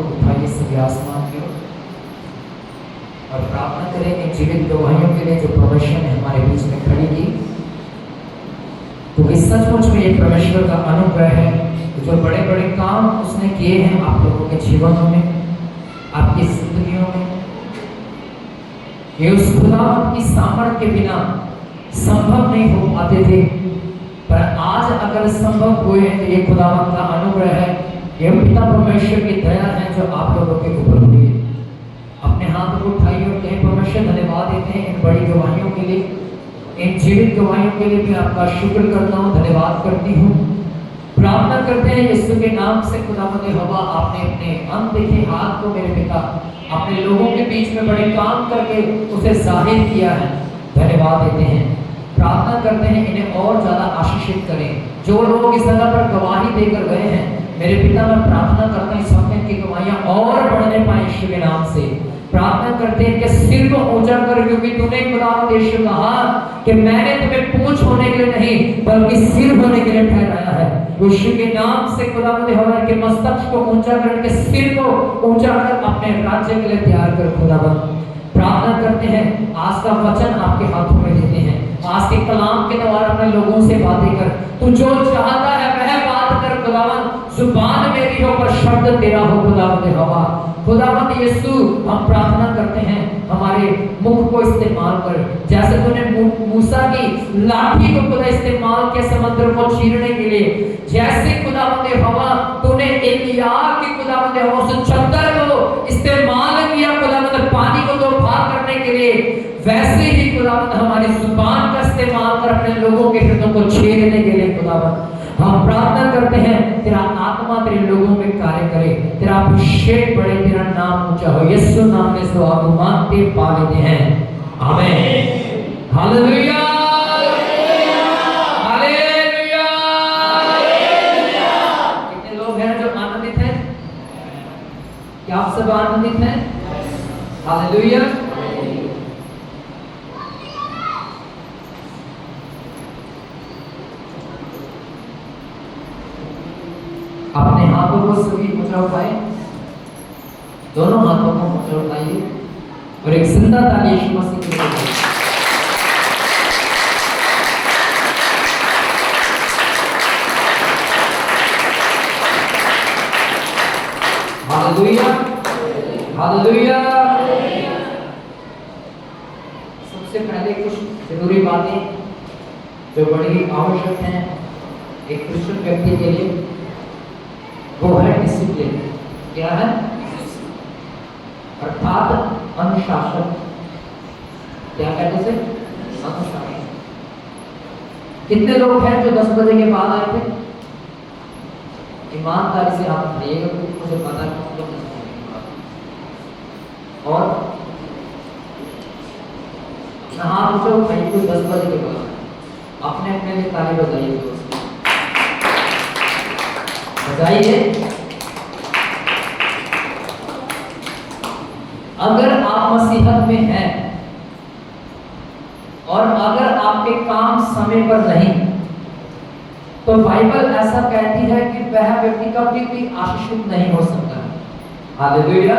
को उठाइए सभी आसमान की ओर और प्रार्थना करें इन जीवित गवाहियों के लिए जो प्रोफेशन है हमारे बीच में खड़ी की, क्योंकि सचमुच में ये परमेश्वर का अनुग्रह है। जो बड़े बड़े काम उसने किए हैं आप लोगों के जीवनों में, आपकी जिंदगियों में, ये उस खुदा की सामर्थ के बिना संभव नहीं हो पाते थे, पर आज अगर संभव हुए हैं तो ये खुदावंत का अनुग्रह है, ये पिता परमेश्वर की दया है जो आप लोगों के ऊपर हुई है। अपने हाथ को उठाइए और कहें परमेश्वर धन्यवाद देते हैं इन बड़ी गवाहियों के लिए, इन जीवित गवाहियों के लिए भी आपका शुक्र करता हूँ, धन्यवाद करती हूँ। प्रार्थना करते हैं यीशु के नाम से खुदावंद यहोवा आपने अपने अनदेखे हाथ को मेरे पिता अपने लोगों के बीच में बड़े काम करके उसे जाहिर किया है, धन्यवाद देते हैं। प्रार्थना करते हैं इन्हें और ज्यादा आशीषित करें। जो लोग इस जगह पर गवाही देकर गए हैं मेरे पिता, मैं प्रार्थना करता हूँ इस वक्त इनकी गवाहियां और बढ़ने पाए यीशु के नाम से। प्रार्थना करते हैं कि सिर को ऊंचा कर, क्योंकि तूने खुदावंद यीशु कहा कि मैंने तुम्हें पूंछ होने के लिए नहीं बल्कि सिर होने के लिए ठहराया है। यीशु के नाम से खुदावंद यहोवा के मस्तक को ऊंचा कर, के सिर को ऊंचा कर अपने राज्य के लिए तैयार कर खुदावंद। प्रार्थना करते हैं आज का वचन आपके हाथों में देते हैं, आज के कलाम के द्वारा अपने लोगों से बातें कर, तू जो चाहता है वह बात कर खुदावंद। जुबान मेरी हो पर शब्द तेरा हो खुदावंद यहोवा। खुदावंद यीशु हम प्रार्थना करते हैं हमारे मुख को इस्तेमाल कर, जैसे तूने मूसा की लाठी को खुदा इस्तेमाल किया समुद्र को चीरने के लिए, जैसे खुदावंद यहोवा तूने एलिया की खुदावंद यहोवा उस चद्दर को इस्तेमाल किया खुदावंद पानी को दो भाग करने के लिए, वैसे ही खुदावंद हमारी जुबान का इस्तेमाल कर अपने लोगों के हृदयों को छेड़ने के लिए खुदावंद हम प्रार्थना करते हैं तेरा आत्मा तेरे लोगों में कार्य करे, तेरा अभिषेक बढ़े, तेरा नाम ऊंचा हो। यीशु नाम में दुआ मांगते पा लेते हैं, आमीन, हालेलुया, हालेलुया। कितने लोग हैं जो आनंदित हैं? क्या आप सब आनंदित हैं? हालेलुया। अपने हाथों को सभी ऊंचा उठाए, दोनों हाथों को ऊंचा उठाइए और एक जिंदा ताली यीशु मसीह के लिए। Hallelujah, hallelujah. सबसे पहले कुछ जरूरी बातें जो बड़ी आवश्यक हैं एक क्रिश्चियन व्यक्ति के लिए, वो है डिसिप्लिन। क्या है? अर्थात अनुशासन। क्या कहते हैं? अनुशासन। कितने लोग हैं जो 10 बजे के बाद आए थे? ईमानदारी से आप बताइएगा, मुझे पता है कौन लोग 10 बजे के बाद। और हाथ ऊंचा उठाइए कोई 10 बजे के बाद, अपने अपने लिए ताली बजाइए, बजाइए। अगर आप मसीहत में हैं और अगर आपके काम समय पर नहीं, तो बाइबल ऐसा कहती है कि वह व्यक्ति कभी भी आशीषित नहीं हो सकता। हालेलुया।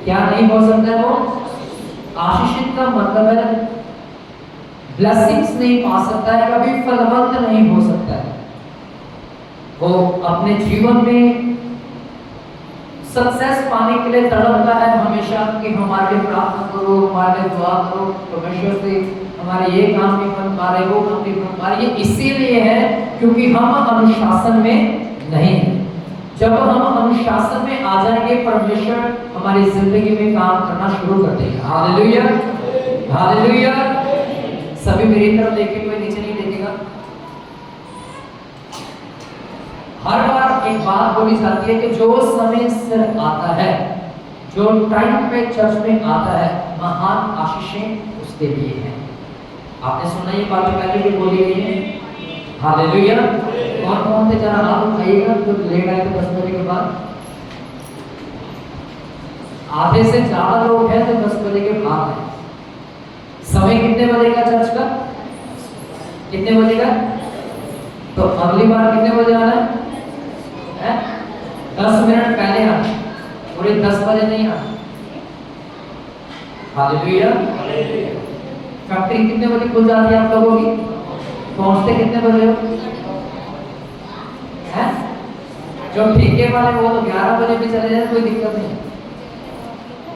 क्या नहीं हो सकता है? वो आशीषित का मतलब है ब्लेसिंग्स नहीं पा सकता है, कभी फलवंत नहीं हो सकता है। वो अपने जीवन में सक्सेस पाने के लिए तड़पता है हमेशा कि हमारे लिए प्रार्थना करो, हमारे लिए दुआ करो, परमेश्वर से हमारे ये काम नहीं बन पा रहे, वो काम नहीं बन पा रहे। ये इसीलिए है क्योंकि हम अनुशासन में नहीं हैं। जब हम अनुशासन में आ जाएंगे परमेश्वर हमारी जिंदगी में काम करना शुरू कर देगा। Hallelujah, hallelujah. सभी मेरी तरफ देखें, कोई नीचे नहीं देखेगा। हर बार एक बात बोली जाती है कि जो समय से आता है, जो टाइम पे चर्च में आता है, महान आशीषें उसके लिए हैं। आपने सुना ये बात पहले भी बोली गई है। हालेलुया। कौन कौन थे जरा हाथ उठाइएगा जो लेट आए थे 10 बजे के बाद? आधे से ज्यादा लोग हैं जो 10 बजे के बाद हैं। समय कितने बजे का चर्च का? कितने बजे का? तो अगली बार कितने बजे आना है? 10 मिनट पहले आना। पूरे 10 बजे नहीं आना। हालेलुया। फैक्ट्री कितने बजे खुल जाती है आप लोगों की? पहुंचते कितने बजे हो? हैं? जो ठेके वाले वो तो 11 बजे भी चले जाए, कोई दिक्कत नहीं।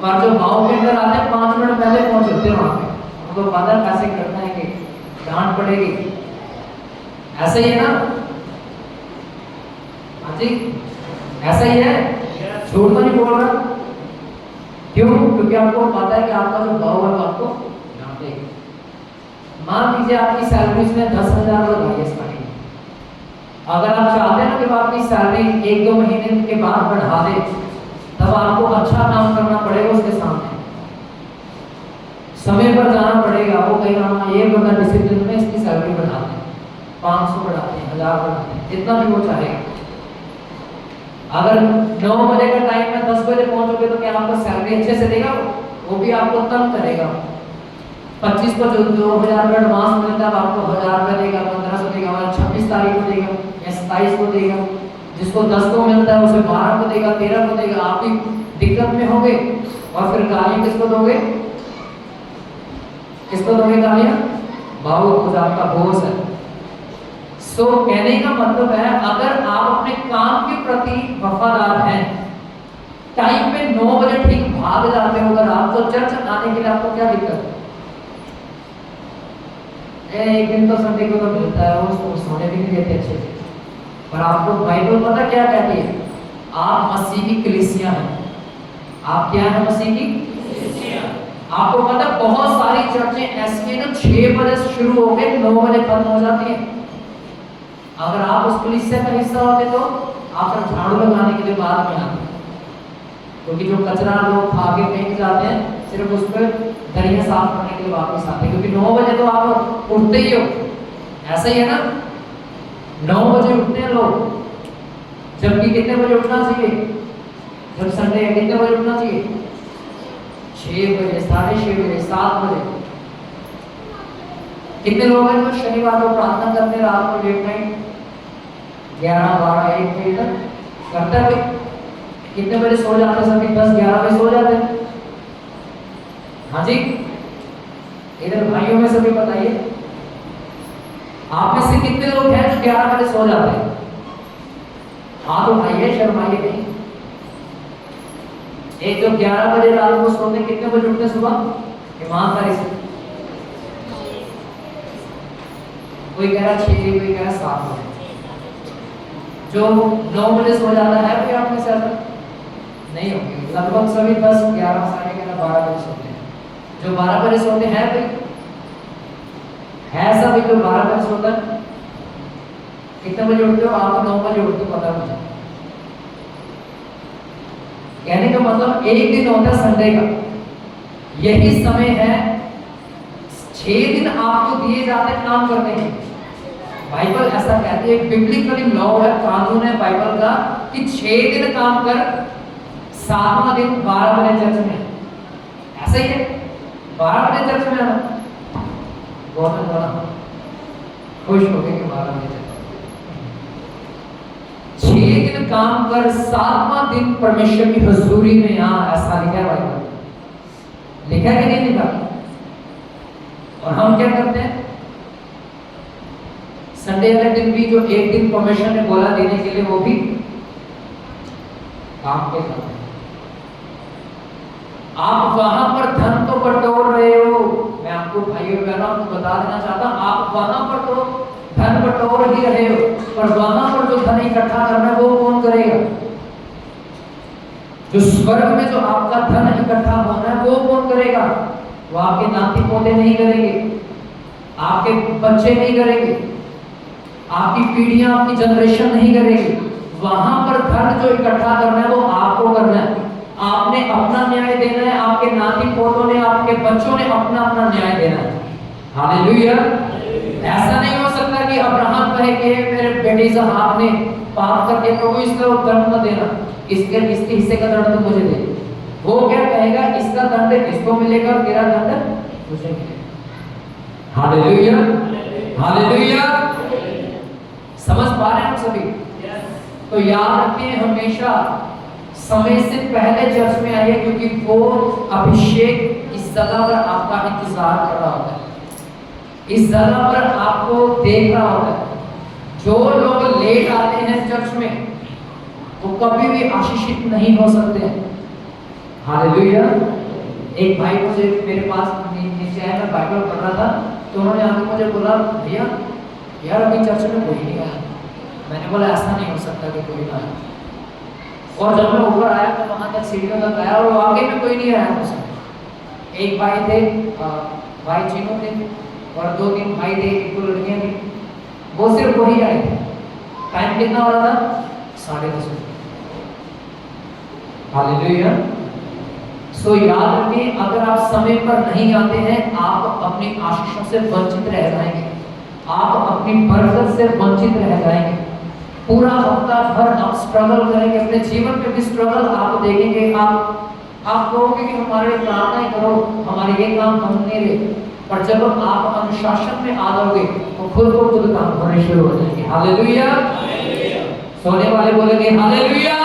पर जो गाँव के अंदर आते हैं 5 मिनट पहले पहुंच होते हैं वहां पे, उनको पता कैसे करना है कि डांट पड़ेगी। ऐसा ही है ना? हाँ जी, ऐसा ही है, झूठ तो नहीं बोल रहा। क्यों? क्योंकि आपको पता है कि आपका जो भाव है वो आपको डांटेगा। मान लीजिए आपकी सैलरी में 10,000 लगाई है स्टार्टिंग में, अगर आप चाहते हैं ना कि आपकी सैलरी 1-2 महीने के बाद बढ़ा दे, तब आपको अच्छा काम करना पड़ेगा उसके सामने, समय पर जाना पड़ेगा। वो कहेगा हाँ ये बंदा डिसिप्लिन में, इसकी सैलरी बढ़ाते हैं, 500 बढ़ाते हैं, 1000 बढ़ाते हैं, जितना भी वो चाहेगा। अगर 9 बजे का टाइम में 10 बजे पहुंचोगे तो क्या आपको सैलरी अच्छे से देगा? वो भी आपको तंग करेगा। 25 को जो 2000 रुपये एडवांस मिलता है आपको 1000 रुपये देगा, 1500 देगा, 26 तारीख को देगा या 27 को देगा। जिसको 10 को मिलता है उसे 12 को देगा, 13 को देगा। आप भी दिक्कत में होंगे और फिर गालियां किसको दोगे? किसको दोगे गालियां? बाबू खुद आपका बॉस है। सो कहने का मतलब है, अगर आप अपने काम के प्रति वफादार हैं, टाइम पे 9 बजे ठीक भाग जाते हो अगर आप, तो चर्च आने के लिए आपको क्या दिक्कत है? एक दिन तो संडे को तो मिलता है, वो सोने भी नहीं देते अच्छे से। पर आपको बाइबल पता क्या कहती है? आप मसीह की कलीसिया हैं। आप क्या है? मसीह की कलीसिया। आपको पता बहुत सारी चर्चें ऐसी हैं जो 6 बजे से शुरू होकर 9 बजे खत्म हो जाती हैं। अगर आप उस कलीसिया का हिस्सा होते तो आप सिर्फ झाड़ू लगाने के लिए बाद में आते, क्योंकि जो कचरा लोग खा के फेंक जाते हैं सिर्फ उस पर दरिया साफ करने के लिए वापस आते हैं, क्योंकि 9 बजे तो आप उठते ही हो। ऐसा ही है ना? 9 बजे उठते हैं लोग, जबकि कितने बजे उठना चाहिए? जब संडे है कितने बजे उठना चाहिए? 6 बजे, 6:30 बजे, 7 बजे। कितने लोग हैं जो शनिवार को प्रार्थना करते हैं रात को लेट नाइट 11, 12, 1 बजे तक करते हैं? कितने बजे सो जाते हैं? सभी 10-11 बजे सो जाते हैं। हाँ जी, इधर भाइयों में सभी बताइए, आप में से कितने लोग हैं जो 11 बजे सो जाते हैं? हाथ उठाइए, शर्माइए नहीं। एक जो 11 बजे रात को सोते, कितने बजे उठते सुबह? ईमानदारी से कोई कह रहा 6, कोई कह रहा 7 बजे। जो 9 बजे सो जाता है कोई आप में से? नहीं होंगे, लगभग सभी 10, 11, 11:30, 12 बजे सोते हैं। जो 12 बजे सोते हैं कोई है? सभी जो 12 बजे सोता है। कितने बजे उठते हो आप? 9 बजे उठते हो, पता मुझे। कहने का मतलब एक दिन होता है संडे का, यही समय है। 6 दिन आपको दिए जाते हैं काम करने के। बाइबल ऐसा कहती है, बिब्लिकली लॉ है, कानून है बाइबल का कि 6 दिन काम कर, 7वां दिन 12 बजे चर्च में। ऐसा ही है, 12 बजे चर्च में आना। बहुत ज्यादा खुश हो गए कि 12 बजे 6 दिन काम कर, 7वां दिन परमेश्वर की हुजूरी में आ। ऐसा लिखा है बाइबल। लिखा है कि नहीं लिखा? और हम क्या करते हैं? संडे वाले दिन भी जो एक दिन परमेश्वर ने बोला देने के लिए, वो भी काम पे करते हैं। आप वहां पर धन तो बटोर रहे हो, मैं आपको भाइयों बहनों आपको बता देना चाहता हूं, आप वहां पर तो धन बटोर ही रहे हो, पर वहां पर जो धन इकट्ठा करना है वो कौन करेगा? जो स्वर्ग में जो आपका धन इकट्ठा होना है वो कौन करेगा? वो आपके नाती पोते नहीं करेंगे, आपके बच्चे नहीं करेंगे, आपकी पीढ़ियां, आपकी जनरेशन नहीं करेगी। वहां पर धन जो इकट्ठा करना है वो आपको करना है। आपने अपना न्याय देना है, आपके नाती पोतों ने, आपके बच्चों ने अपना अपना न्याय देना है। हालेलुया। ऐसा नहीं हो सकता कि अब्राहम कहे कि मेरे बेटे साहब आपने पाप करके प्रभु इसको दंड न देना, इसके हिस्से का दंड तो मुझे दे। वो क्या कहेगा? इसका दंड इसको मिलेगा और तेरा दंड मुझे मिलेगा। Hallelujah, hallelujah. समझ पा रहे हैं हम सभी? तो याद रखें, हमेशा समय से पहले चर्च में आइए, क्योंकि वो अभिषेक इस जगह पर आपका इंतजार कर रहा होता है, इस जगह पर आपको देख रहा होता है। जो लोग लेट आते हैं चर्च में वो कभी भी आशीषित नहीं हो सकते हैं। हालेलुया। एक भाई मुझे मेरे पास नीचे आया, मैं बाइबल पढ़ रहा था, तो उन्होंने आके मुझे बोला, भैया यार अभी चर्च में कोई नहीं आया। मैंने बोला ऐसा नहीं हो सकता कि कोई ना आया। और जब मैं ऊपर आया तो वहां तक सीढ़ियों तक आया और वाकई में कोई नहीं आया मुझसे। एक भाई थे, भाई चीनू थे, और 2-3 भाई थे, 1-2 लड़कियां थी, वो सिर्फ वही आए थे। टाइम कितना हो रहा था? 10:30 बजे। हालेलुया। सो याद रखिए, अगर आप समय पर नहीं आते हैं, आप अपनी आशीषों से वंचित रह जाएंगे, आप अपनी बरकत से वंचित रह जाएंगे। पूरा हफ्ता भर आप स्ट्रगल करेंगे, अपने जीवन में भी स्ट्रगल आप देखेंगे। आप कहोगे कि हमारे प्रार्थना करो, हमारे ये काम हम नहीं रहे, पर जब आप अनुशासन में आ जाओगे तो खुद को खुद काम होने शुरू हो जाएंगे। हालेलुया। सोने वाले बोलेंगे हालेलुया,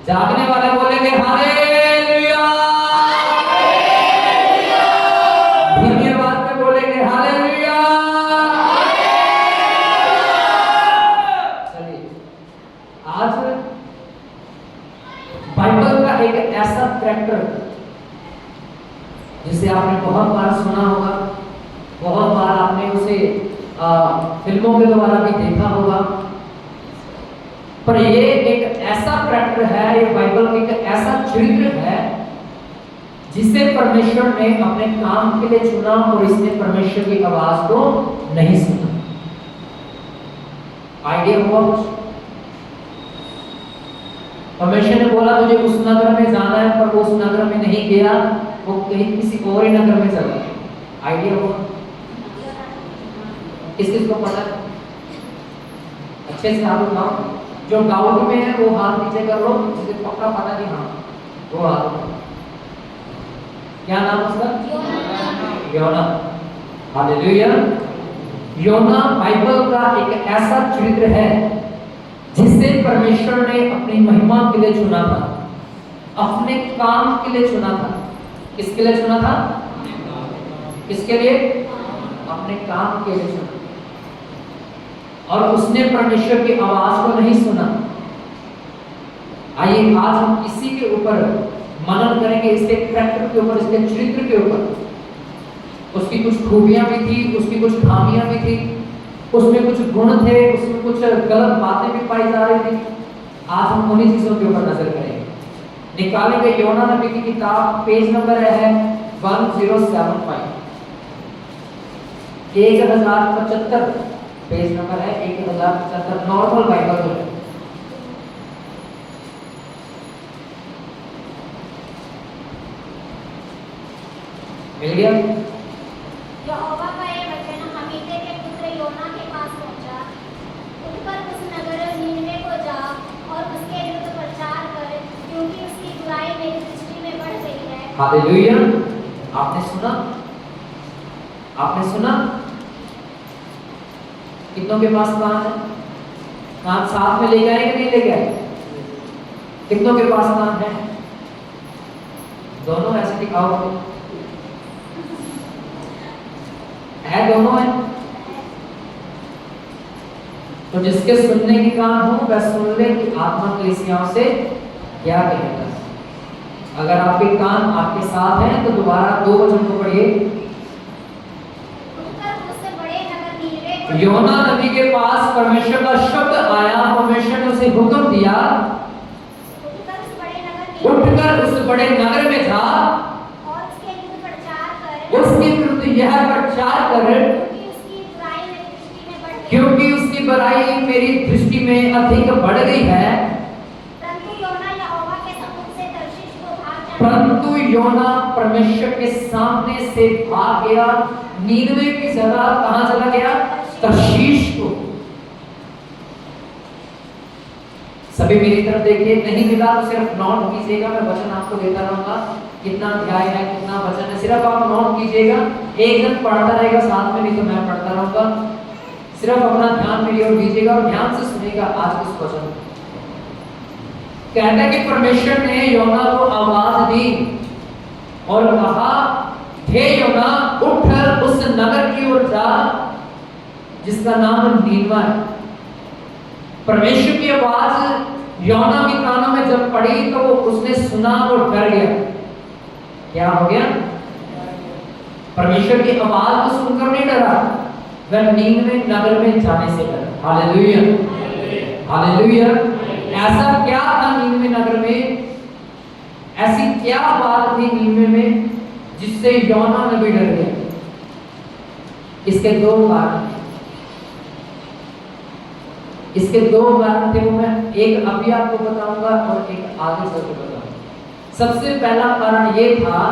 जागने वाले बोलेंगे हालेलुया, धीमी आवाज में बोलेंगे हालेलुया। चलिए, आज बाइबल का एक ऐसा कैरेक्टर जिसे आपने बहुत बार सुना होगा, बहुत बार आपने उसे फिल्मों के द्वारा भी देखा होगा, पर ये एक ऐसा कैरेक्टर है, ये बाइबल का एक ऐसा चरित्र है जिसे परमेश्वर ने अपने काम के लिए चुना और इसने परमेश्वर की आवाज को नहीं सुना। आइडिया हुआ? परमेश्वर ने बोला तुझे उस नगर में जाना है, पर वो उस नगर में नहीं गया, वो कहीं किसी और ही नगर में चला गया। आइडिया हुआ? किस-किस को पता है? अच्छे से आप बताओ। जो डाउट में है वो हाथ नीचे कर लो, जिसे पक्का पता नहीं, हाँ वो हाथ। क्या नाम उसका? योना। हालेलुया। योना बाइबल का एक ऐसा चरित्र है जिसे परमेश्वर ने अपनी महिमा के लिए चुना था, अपने काम के लिए चुना था। किसके लिए चुना था? किसके लिए? अपने काम के लिए चुना। और उसने परमेश्वर की आवाज को नहीं सुना। आइए आज हम इसी के ऊपर मनन करेंगे, इसके कैरेक्टर के ऊपर, इसके चरित्र के ऊपर। उसकी कुछ खूबियां भी थी, उसकी कुछ खामियां भी थी, उसमें कुछ गुण थे, उसमें कुछ गलत बातें भी पाई जा रही थी। आज हम उन्हीं चीजों के ऊपर नजर करेंगे। निकालेंगे योना नबी की किताब, पेज नंबर है 1075, 1075 पेज नंबर है 1075, नॉर्मल बाइबल जो है। मिल गया? यहोवा का ये वचन हमीते के पुत्र योना के पास पहुंचा। उठकर उस नगर नीनवे को जा और उसके विरुद्ध प्रचार कर, क्योंकि उसकी बुराई मेरी दृष्टि में बढ़ गई है। हालेलुया। आपने सुना? आपने सुना? कितनों के पास कान है? कान साथ में ले गए कि नहीं ले गए? कितनों के पास कान है? दोनों ऐसे दिखाओ। है दोनों है? तो जिसके सुनने की कान हो वह सुन ले कि आत्मा कलीसियाओं से क्या कहता है। अगर आपके कान आपके साथ हैं तो दोबारा 2 वचन को पढ़िए। योना नबी के पास परमेश्वर का शब्द आया, परमेश्वर ने उसे हुक्म दिया, उठकर उस बड़े नगर में जा और उसके विरुद्ध यह प्रचार कर, क्योंकि उसकी बुराई मेरी दृष्टि में अधिक बढ़ गई है। परंतु योना परमेश्वर के सामने से भाग गया। नीनवे की जगह कहां चला गया? तर्शीश को। सभी मेरी तरफ देखिए, नहीं मिला तो सिर्फ नोट कीजिएगा, मैं वचन आपको देता रहूंगा। कितना अध्याय है, कितना वचन है, सिर्फ आप नोट कीजिएगा। एक जन पढ़ता रहेगा साथ में, नहीं तो मैं पढ़ता रहूंगा। सिर्फ अपना ध्यान मेरी ओर दीजिएगा और ध्यान से सुनिएगा आज इस वचन को। कहता है कि परमेश्वर ने योना को आवाज दी और कहा, हे योना, उठ उस नगर की ओर जा जिसका नाम नीनवा है। परमेश्वर की आवाज योना के कानों में जब पड़ी तो वो उसने सुना और डर गया। क्या हो गया? परमेश्वर की आवाज को सुनकर नहीं डरा, वह नीनवे नगर में जाने से डरा। Hallelujah, hallelujah. ऐसा क्या था नीनवे नगर में, ऐसी क्या बात थी नीनवे में जिससे योना नबी डर गया? इसके दो कारण, इसके दो कारण थे, वो मैं एक अभी आपको बताऊंगा और एक आगे चल के बताऊंगा। सबसे पहला कारण ये था,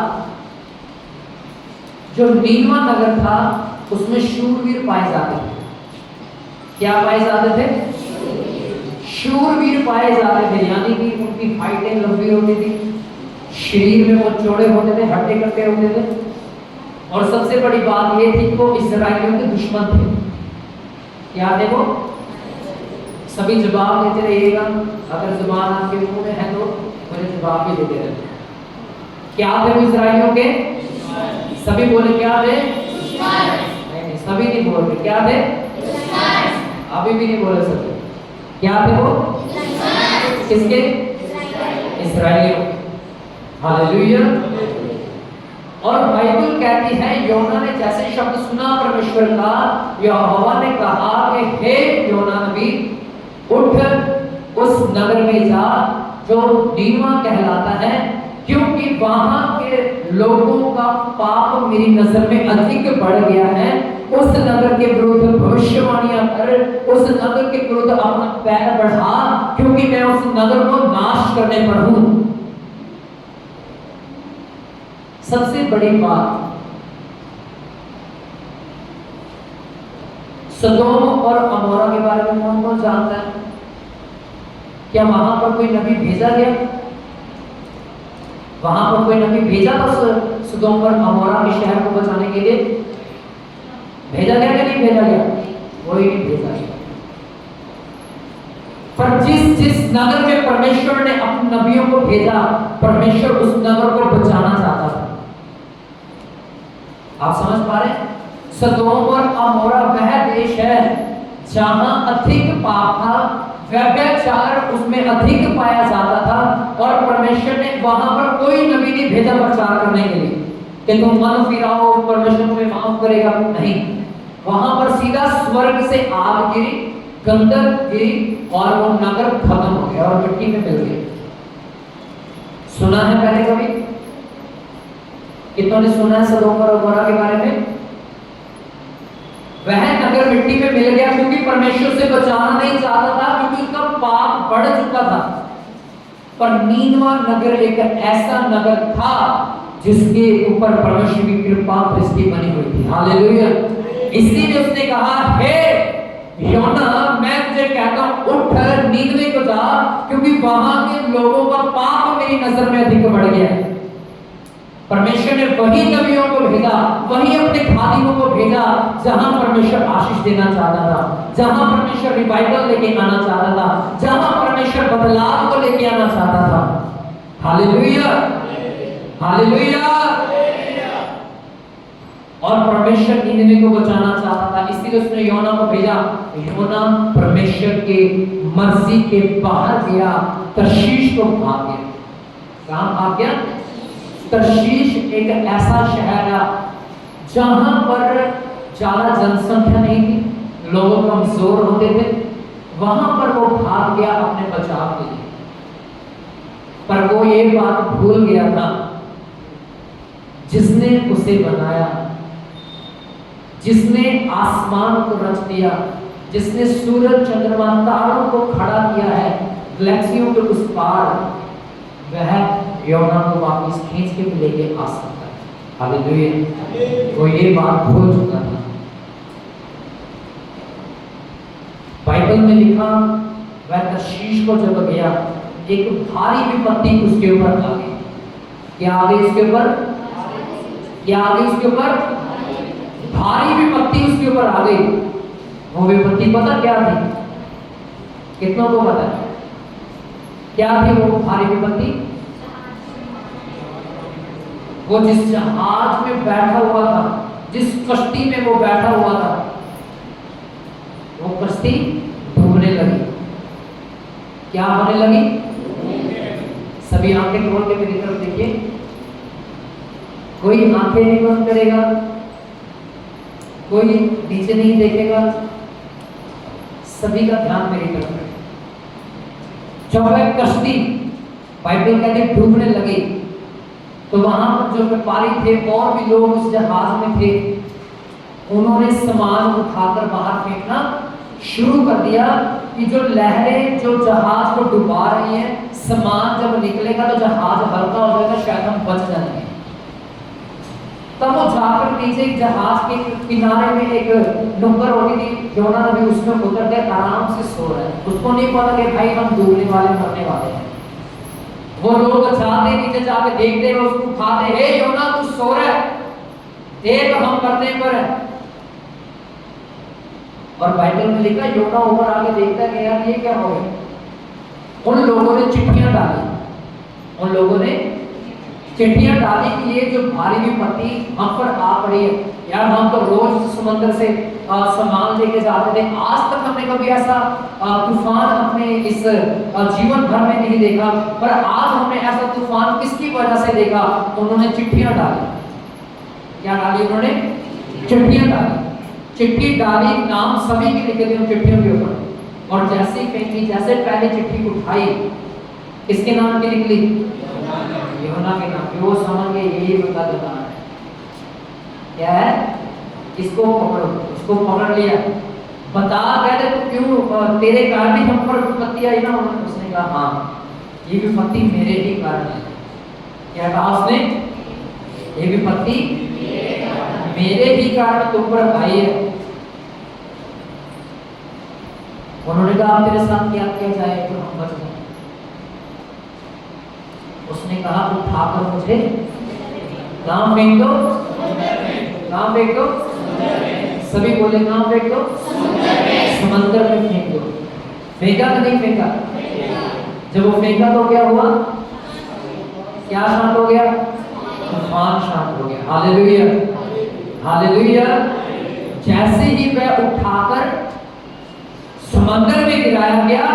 जो नीनवा नगर था उसमें शूरवीर पाए जाते थे। क्या पाए जाते थे? शूरवीर पाए जाते थे, यानी कि उनकी फाइटें लंबी होती थी, शरीर में वो चौड़े होते थे, हड्डे कट्टे होते थे, और सबसे बड़ी बात ये थी कि वो इस्राएलियों के दुश्मन थे। क्या थे वो? सभी जवाब देते रहिएगा, अगर जुबान आपके मुंह में है तो मुझे जवाब भी देते रहे। क्या थे वो इस्राएलियों के? सभी बोले क्या थे? नहीं, सभी नहीं बोल रहे। क्या थे? अभी भी नहीं बोले सभी। क्या थे वो? किसके? इस्राएलियों। हालेलुया। और बाइबल कहती है, योना ने जैसे शब्द सुना परमेश्वर का, यहोवा ने कहा कि हे योना नबी, उठ उस नगर में जा जो नीनवा कहलाता है, क्योंकि वहां के लोगों का पाप मेरी नजर में अधिक बढ़ गया है। उस नगर के विरुद्ध भविष्यवाणियां कर, उस नगर के विरुद्ध अपना पैर बढ़ा, क्योंकि मैं उस नगर को नाश करने पर हूं। सबसे बड़ी बात, सदोम और अमोरा के बारे में कौन कौन जानता है? क्या वहां पर कोई नबी भेजा गया? वहां पर कोई नबी भेजा था सदोम और अमोरा के शहर को बचाने के लिए? भेजा गया कि नहीं भेजा गया? कोई नहीं भेजा गया। पर जिस नगर में परमेश्वर ने अपने नबियों को भेजा, परमेश्वर उस नगर को बचाना चाहता था। आप समझ पा रहे हैं? सदोम और अमोरा वह देश है जहां अधिक पाप था, व्यभिचार उसमें अधिक पाया जाता था, और परमेश्वर ने वहां पर कोई नबी नहीं भेजा प्रचार करने के लिए कि तुम मन फिराओ, परमेश्वर तुम्हें माफ करेगा। नहीं, वहां पर सीधा स्वर्ग से आग गिरी, गंधक गिरी, और वो नगर खत्म हो गया और मिट्टी में मिल गया। सुना है पहले कभी? कितनों ने सुना है सदोम और अमोरा के बारे में? वह नगर मिट्टी में मिल गया क्योंकि परमेश्वर से बचाना नहीं चाहता था, क्योंकि उसका पाप बढ़ चुका था। पर नीनवा नगर एक ऐसा नगर था जिसके ऊपर परमेश्वर की कृपा दृष्टि बनी हुई थी। हालेलुया। इसीलिए उसने कहा, हे योना, मैं तुझे कहता हूं, उठ नीनवे को जा, क्योंकि वहां के लोगों का पाप मेरी नजर में अधिक बढ़ गया है। परमेश्वर ने वही नबियों को भेजा, वही अपने खादिमों को भेजा जहां परमेश्वर आशीष देना चाहता था, जहां परमेश्वर रिवाइवल लेके आना चाहता था, जहां परमेश्वर बदलाव को लेके आना चाहता था। Hallelujah, hallelujah. और परमेश्वर नीनवे को बचाना चाहता था, इसलिए उसने योना को भेजा। योना परमेश्वर के मर्जी के बाहर गया, तर्शीश को भाग गया। कहां भाग गया? तर्शीश एक ऐसा शहर है जहां पर ज्यादा जनसंख्या नहीं थी, लोग कमजोर होते थे, वहां पर वो भाग गया अपने बचाव के लिए। पर वो ये बात भूल गया था, जिसने उसे बनाया, जिसने आसमान को रच दिया, जिसने सूरज चंद्रमा तारों को खड़ा किया है गैलेक्सियों के उस पार, वह योना को वापस खींच के लेके आ सकता है। हालेलुया। वो ये बात भूल चुका था। बाइबल में लिखा, वह तर्शीश को जब गया, एक भारी विपत्ति उसके ऊपर आ गई। क्या आ गई उसके ऊपर? क्या आ गई उसके ऊपर? भारी विपत्ति उसके ऊपर आ गई। वो विपत्ति पता क्या थी? कितनों को पता है? क्या थी वो भारी विपत्ति? वो जिस जहाज में बैठा हुआ था, जिस कश्ती में वो बैठा हुआ था, वो कश्ती डूबने लगी। क्या होने लगी? सभी आंखें खोल के मेरी तरफ देखिए, कोई आंखें नहीं बंद करेगा, कोई नीचे नहीं देखेगा, सभी का ध्यान मेरी तरफ है। जब वह कश्ती बाइबल कहते डूबने लगी तो वहां पर जो व्यापारी थे और भी लोग उस जहाज में थे, उन्होंने सामान उठाकर बाहर फेंकना शुरू कर दिया कि जो लहरें जो जहाज को डुबा रही हैं, सामान जब निकलेगा तो जहाज हल्का हो जाएगा, शायद हम बच जाएंगे। तब वो जाकर नीचे एक जहाज के किनारे में एक नुक्कड़ होती थी, योना नबी उसमें उतर के आराम से सो रहे हैं। उसको नहीं पता कि भाई हम डूबने वाले, मरने वाले हैं। वो लोग जाते नीचे जाके देखते हैं, उसको उठाते, हे योना तू सो रहा है, देख हम मरने पर है। और बाइबल में लिखा योना ऊपर आके देखता है कि यार ये क्या हो गया। उन लोगों ने चिट्ठियां डाली, उन लोगों ने चिट्ठियां डाली कि ये जो भारी विपत्ति हम पर आ पड़ी है, यार हम तो रोज समुद्र से सामान लेके जाते थे, आज तक हमने कभी ऐसा तूफान अपने इस जीवन भर में नहीं देखा, पर आज हमने ऐसा तूफान किसकी वजह से देखा। उन्होंने चिट्ठियां डाली। क्या डाली उन्होंने? चिट्ठियां डाली। चिट्ठी डाली, नाम सभी के लिखे थे उन चिट्ठियों के ऊपर, और जैसे ही फेंकी, जैसे पहले चिट्ठी उठाई, किसके नाम की निकली? यूहन्ना के नाम की। वो समझ गए यही बता देना है। क्या है? इसको पकड़ो। उसको पकड़ लिया, बता कहते तो क्यों तेरे कारण ही हम पर विपत्ति आई ना। उसने कहा हाँ, ये विपत्ति मेरे ही कारण है। क्या कहा उसने? ये विपत्ति मेरे ही कारण तुम पर आई है। उन्होंने कहा तेरे साथ क्या किया जाए तो हम बच जाए। उसने कहा उठाकर मुझे नाम फेंक दो, नाम फेंक दो। सभी बोले नाम फेंक दो, समंदर में फेंक दो। फेंका कि नहीं फेंका? जब वो फेंका तो क्या हुआ? क्या शांत हो गया? तूफान शांत हो गया। Hallelujah, hallelujah. जैसे ही वह उठाकर समंदर में गिराया गया,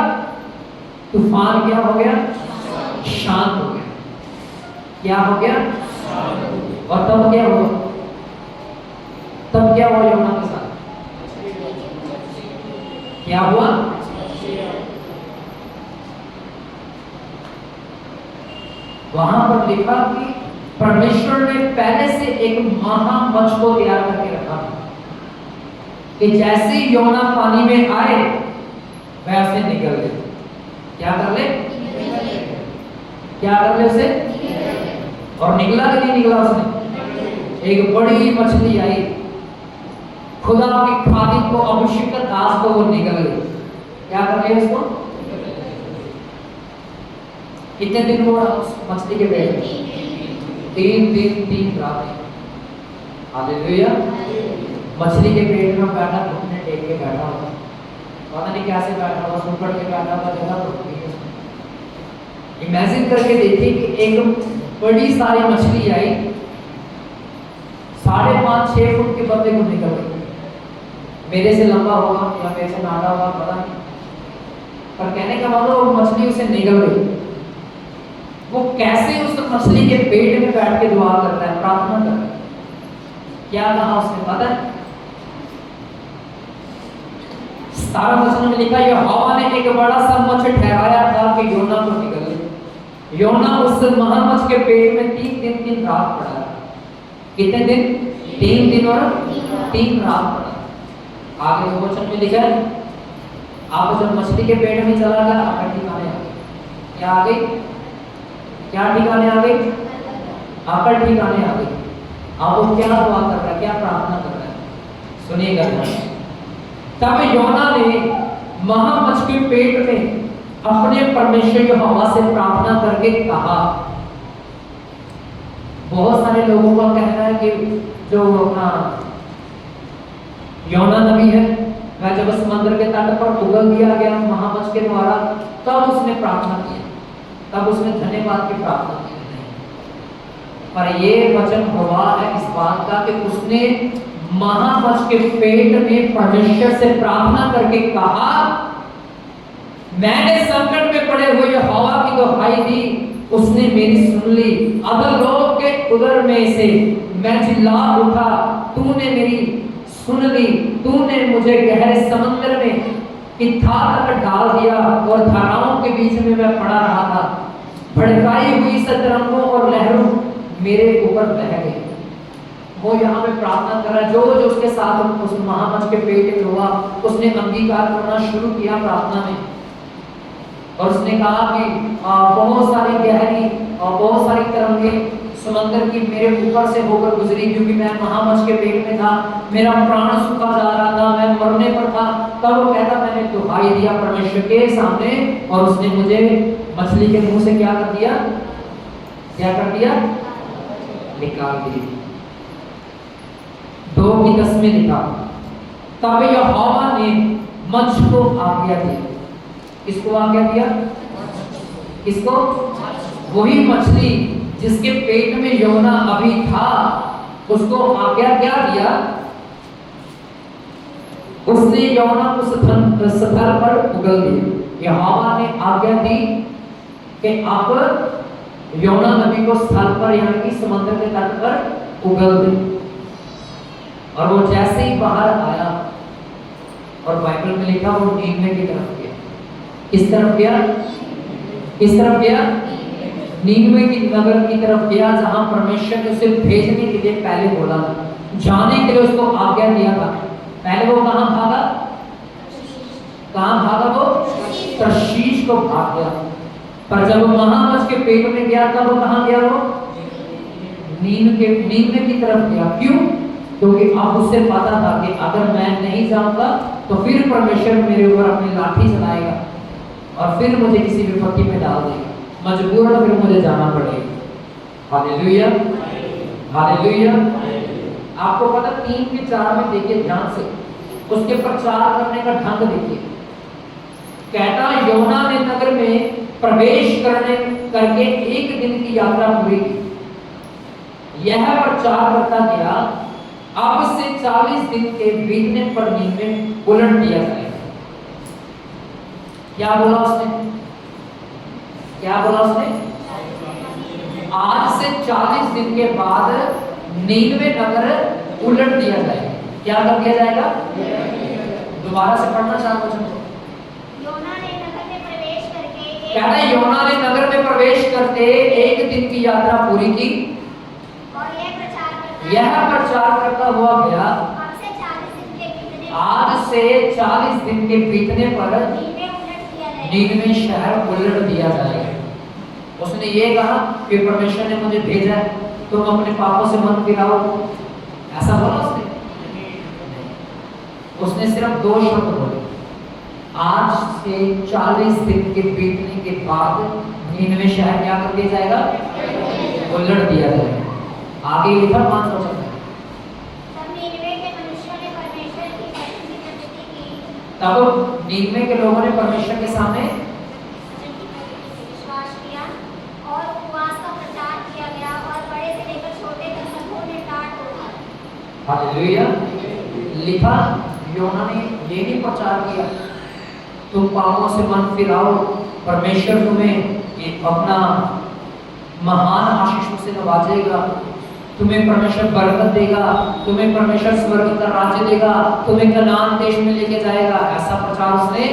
तूफान क्या हो गया? शांत हो गया। क्या हो गया? और तब क्या हुआ? तब क्या हुआ यूहन्ना के साथ? क्या हुआ? वहां पर लिखा कि परमेश्वर ने पहले से एक महामच्छ को तैयार करके रखा था कि जैसे ही यूहन्ना पानी में आए वैसे निकल ले। क्या कर ले? क्या कर ले उसे? और निकला कि नहीं निकला उसने? एक बड़ी मछली आई, खुदा के खादिम को, अभिषिक्त दास को वो निकल गई। क्या कर लिया उसको? कितने दिन हुआ उस मछली के पेट में? 3 दिन 3 रातें। हालेलुया। मछली के पेट में बैठा, घुटने टेक के बैठा हुआ, पता नहीं कैसे बैठा हुआ, सुपड़ के बैठा हुआ, जगह तो इमेजिन करके देखिए कि एक बड़ी सारी मछली आई, 5.5-6 फुट के बंदे को निकल गई। मेरे से लंबा होगा या मेरे से नाटा होगा पता नहीं, पर कहने का मतलब वो मछली उसे निकल गई। वो कैसे उस मछली के पेट में बैठ के दुआ करता है, प्रार्थना करता है। क्या कहा उसने पता है? 17 वचन में लिखा, यहोवा ने एक बड़ा सा मच्छ ठहराया था कि योना को निकल गई। योना उस महामच्छ के पेट में 3 दिन 3 रात पड़ा। कितने दिन? 3 दिन और 3 रात पड़ा। आगे 2 वचन में लिखा है, आप जब मछली के पेट में चला गया, आकर ठिकाने आ गई। क्या आ गई? क्या ठिकाने आ गई? आकर ठिकाने आ गई। आप वो क्या दुआ कर रहा है, क्या प्रार्थना कर रहा है? सुनिएगा। तब योना ने महामच्छ के पेट में अपने परमेश्वर यहोवा से प्रार्थना करके कहा। बहुत सारे लोगों का कहना है कि जो योना नबी है, वह जब समुद्र के तट पर उगल दिया गया महामच्छ के द्वारा, तब उसने प्रार्थना की। तब उसने धन्यवाद की प्रार्थना की नहीं। पर ये वचन गवाह है इस बात का कि उसने महामच्छ के पेट में परमेश्वर से प्रार्थना करके कहा, मैंने संकट में पड़े हुए हवा की दुहाई दी, उसने मेरी सुन ली। अधोलोक के उदर में से मैं चिल्ला उठा, तूने मेरी सुन ली। तूने मुझे गहरे समुद्र में किथा तक डाल दिया और धाराओं के बीच में मैं पड़ा रहा था। भड़काई हुई सतरंगों और लहरों मेरे ऊपर बह गई। वो यहाँ पे प्रार्थना कर रहा है। जो उसके साथ उस महामच्छ के पेट में हुआ, उसने अंगीकार करना शुरू किया प्रार्थना में, और उसने कहा कि बहुत सारी गहरी और बहुत सारी तरंगें समंदर की मेरे ऊपर से होकर गुजरी, क्योंकि मैं महामच्छ के पेट में था, मेरा प्राण सूखा जा रहा था, मैं मरने पर था। तब वो कहता, मैंने दुहाई दिया परमेश्वर के सामने, और उसने मुझे मछली के मुंह से क्या कर दिया? क्या कर दिया? निकाल दिया। 2:10 में लिखा, तब यहोवा ने मच्छ को आज्ञा दी। किसको आज्ञा दिया? किसको? वही मछली जिसके पेट में योना अभी था, उसको आज्ञा क्या दिया? उसने योना को स्थल पर उगल दिया। यहोवा ने आज्ञा दी कि आप योना नबी को स्थल पर यानी कि समुद्र के तट पर उगल दे। और वो जैसे ही बाहर आया, और बाइबल में लिखा वो नीनवे की तरफ गया। किस तरफ गया? किस तरफ गया? नीनवे की नगर की तरफ गया, जहां परमेश्वर ने उसे भेजने के लिए पहले बोला था, जाने के लिए उसको आज्ञा दिया था। पहले वो कहां भागा? कहां भागा? वो तर्शीश को भाग गया। पर जब वो महामच्छ के पेट में गया, तब वो कहां गया? वो नीनवे की तरफ गया। क्यों? क्योंकि अब उससे पता था कि अगर मैं नहीं जाऊंगा तो फिर परमेश्वर मेरे ऊपर अपनी लाठी चलाएगा और फिर मुझे किसी विपत्ति में डाल देगा, मजबूरन फिर मुझे जाना पड़ेगा। Hallelujah, hallelujah. आपको पता 3 के 4 में देखिए ध्यान से, उसके प्रचार करने का ढंग देखिए। कहता, योना ने नगर में प्रवेश करके 1 दिन की यात्रा पूरी की। यह प्रचार करता गया, अब से 40 दिन के बीतने पर नीनवे उलट दिया जाएगा। क्या बोला उसने? क्या बोला उसने? आज से 40 दिन के बाद नीनवे नगर उलट दिया जाएगा। क्या कर दिया जाएगा? दोबारा से पढ़ना चाहूँ। योना ने नगर में प्रवेश करके कहता है, योना ने नगर में प्रवेश करते 1 दिन की यात्रा पूरी की, यह प्रचार करता हुआ गया। आज से 40 दिन के बीतने पर नीनवे शहर उलट दिया जाएगा। उसने ये कहा कि परमेश्वर ने मुझे भेजा है, तुम अपने पापों से मन फिराओ, ऐसा बोला उसने? उसने सिर्फ 2 शब्द बोले, आज से 40 दिन के बीतने के बाद नीनवे शहर क्या कर दिया जाएगा? उलट दिया जाएगा। आगे लिखा 5 वचन में, तब नीनवे के मनुष्यों ने परमेश्वर की वचन की प्रतीति की। तब नीनवे के लोगों ने परमेश्वर के सामने विश्वास किया और उपवास का प्रचार किया गया, और बड़े से लेकर छोटे तक सबों ने टाट तोड़ा। हालेलुया। लिखा, योना ने ये नहीं प्रचार किया तुम पापों से मन फिराओ, परमेश्वर तुम्हें अपना महान आशीषों से नवाजेगा, तुम्हें परमेश्वर बरकत देगा, तुम्हें परमेश्वर स्वर्ग का राज्य देगा, तुम्हें कनान देश में लेके जाएगा। ऐसा प्रचार उसने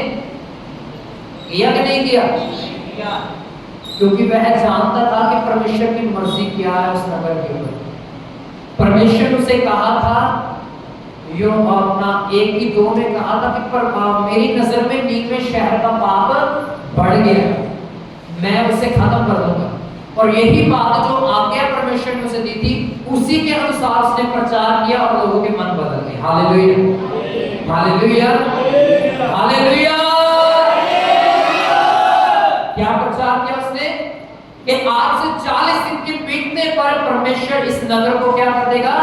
किया कि नहीं किया? क्योंकि वह जानता था कि परमेश्वर की मर्जी क्या है उस नगर के ऊपर। परमेश्वर ने उसे कहा था, यो अपना 1-2 में कहा था कि मेरी नजर में नीनवे शहर का पाप बढ़ गया, मैं उसे खत्म कर दूंगा। और यही बात जो आज्ञा परमेश्वर ने उसे दी थी, उसी के अनुसार उसने प्रचार किया और लोगों के मन बदल गए। Hallelujah, hallelujah, hallelujah. क्या प्रचार किया उसने? कि आज से 40 दिन के बीतने पर परमेश्वर इस नगर को क्या कर देगा,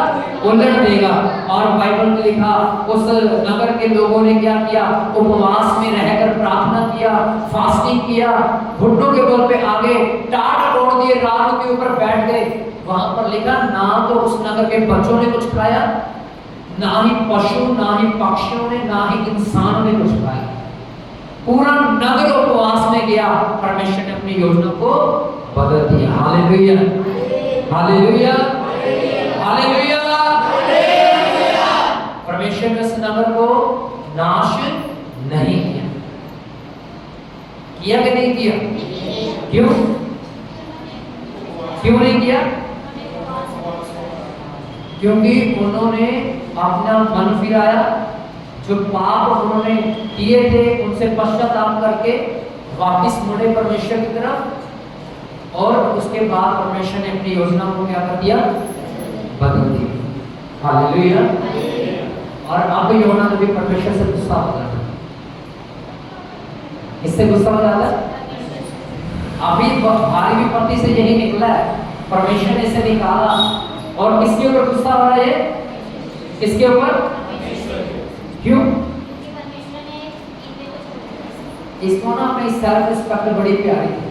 उलट देगा। और बाइबल में लिखा उस नगर के लोगों ने क्या किया, उपवास में रहकर प्रार्थना किया, फास्टिंग किया, घुटनों के बल पे आगे टाट तोड़ दिए, रात के ऊपर बैठ गए। वहां पर लिखा ना तो उस नगर के बच्चों ने कुछ खाया, ना ही पशु, ना ही पक्षियों ने, ना ही इंसान ने कुछ खाया। पूरा नगर उपवास में गया। परमेश्वर ने अपनी योजना को बदल दिया। Hallelujah, hallelujah, hallelujah. परमेश्वर ने इस नगर को नाश नहीं किया। किया कि नहीं किया? क्यों क्यों नहीं किया? क्योंकि उन्होंने अपना मन फिराया, जो पाप उन्होंने किए थे उनसे पश्चाताप करके वापस मुड़े परमेश्वर की तरफ, और उसके बाद परमेश्वर ने अपनी योजना को क्या कर दिया, बदल दिया। हालेलुया। और अब योना नबी परमेश्वर से गुस्सा हो जाता है। इससे गुस्सा हो जाता है। अभी भारी विपत्ति से यही निकला है, परमेश्वर ने इसे निकाला, और किसके ऊपर गुस्सा हो रहा है? किसके ऊपर? क्यों? इसको ना अपनी सेल्फ रिस्पेक्ट बड़ी प्यारी थी।